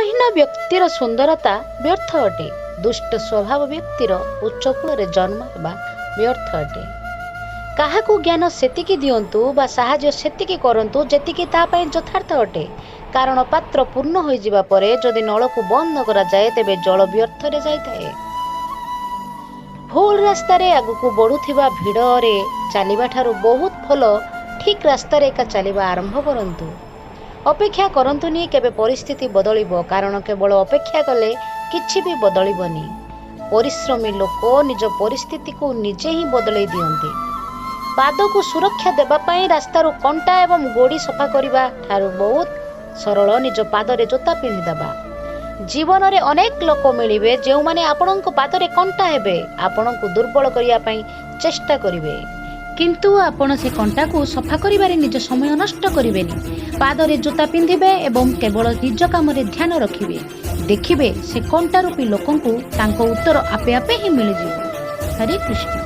ଗୁଣହୀନ ବ୍ୟକ୍ତିର ସୁନ୍ଦରତା ବ୍ୟର୍ଥ ଅଟେ। ଦୁଷ୍ଟ ସ୍ୱଭାବ ବ୍ୟକ୍ତିର ଉଚ୍ଚ କୂଳରେ ଜନ୍ମ ହେବା ବ୍ୟର୍ଥ ଅଟେ। କାହାକୁ ଜ୍ଞାନ ସେତିକି ଦିଅନ୍ତୁ ବା ସାହାଯ୍ୟ ସେତିକି କରନ୍ତୁ ଯେତିକି ତା ପାଇଁ ଯଥାର୍ଥ ଅଟେ। କାରଣ ପାତ୍ର ପୂର୍ଣ୍ଣ ହୋଇଯିବା ପରେ ଯଦି ନଳକୁ ବନ୍ଦ କରାଯାଏ ତେବେ ଜଳ ବ୍ୟର୍ଥରେ ଯାଇଥାଏ। ଭୁଲ ରାସ୍ତାରେ ଆଗକୁ ବଢୁଥିବା ଭିଡ଼ରେ ଚାଲିବା ଠାରୁ ବହୁତ ଭଲ ଠିକ୍ ରାସ୍ତାରେ ଏକା ଚାଲିବା ଆରମ୍ଭ କରନ୍ତୁ। ଅପେକ୍ଷା କରନ୍ତୁନି କେବେ ପରିସ୍ଥିତି ବଦଳିବ, କାରଣ କେବଳ ଅପେକ୍ଷା କଲେ କିଛି ବି ବଦଳିବନି। ପରିଶ୍ରମୀ ଲୋକ ନିଜ ପରିସ୍ଥିତିକୁ ନିଜେ ହିଁ ବଦଳେଇ ଦିଅନ୍ତି। ପାଦକୁ ସୁରକ୍ଷା ଦେବା ପାଇଁ ରାସ୍ତାରୁ କଣ୍ଟା ଏବଂ ଗୋଡ଼ି ସଫା କରିବା ଠାରୁ ବହୁତ ସରଳ ନିଜ ପାଦରେ ଜୋତା ପିନ୍ଧିଦେବା। ଜୀବନରେ ଅନେକ ଲୋକ ମିଳିବେ ଯେଉଁମାନେ ଆପଣଙ୍କ ପାଦରେ କଣ୍ଟା ହେବେ, ଆପଣଙ୍କୁ ଦୁର୍ବଳ କରିବା ପାଇଁ ଚେଷ୍ଟା କରିବେ। କିନ୍ତୁ ଆପଣ ସେ କଣ୍ଟାକୁ ସଫା କରିବାରେ ନିଜ ସମୟ ନଷ୍ଟ କରିବେନି। ପାଦରେ ଜୋତା ପିନ୍ଧିବେ ଏବଂ କେବଳ ନିଜ କାମରେ ଧ୍ୟାନ ରଖିବେ। ଦେଖିବେ ସେ କଣ୍ଟା ରୂପୀ ଲୋକଙ୍କୁ ତାଙ୍କ ଉତ୍ତର ଆପେ ଆପେ ହିଁ ମିଳିଯିବ। ହରେ କୃଷ୍ଣ।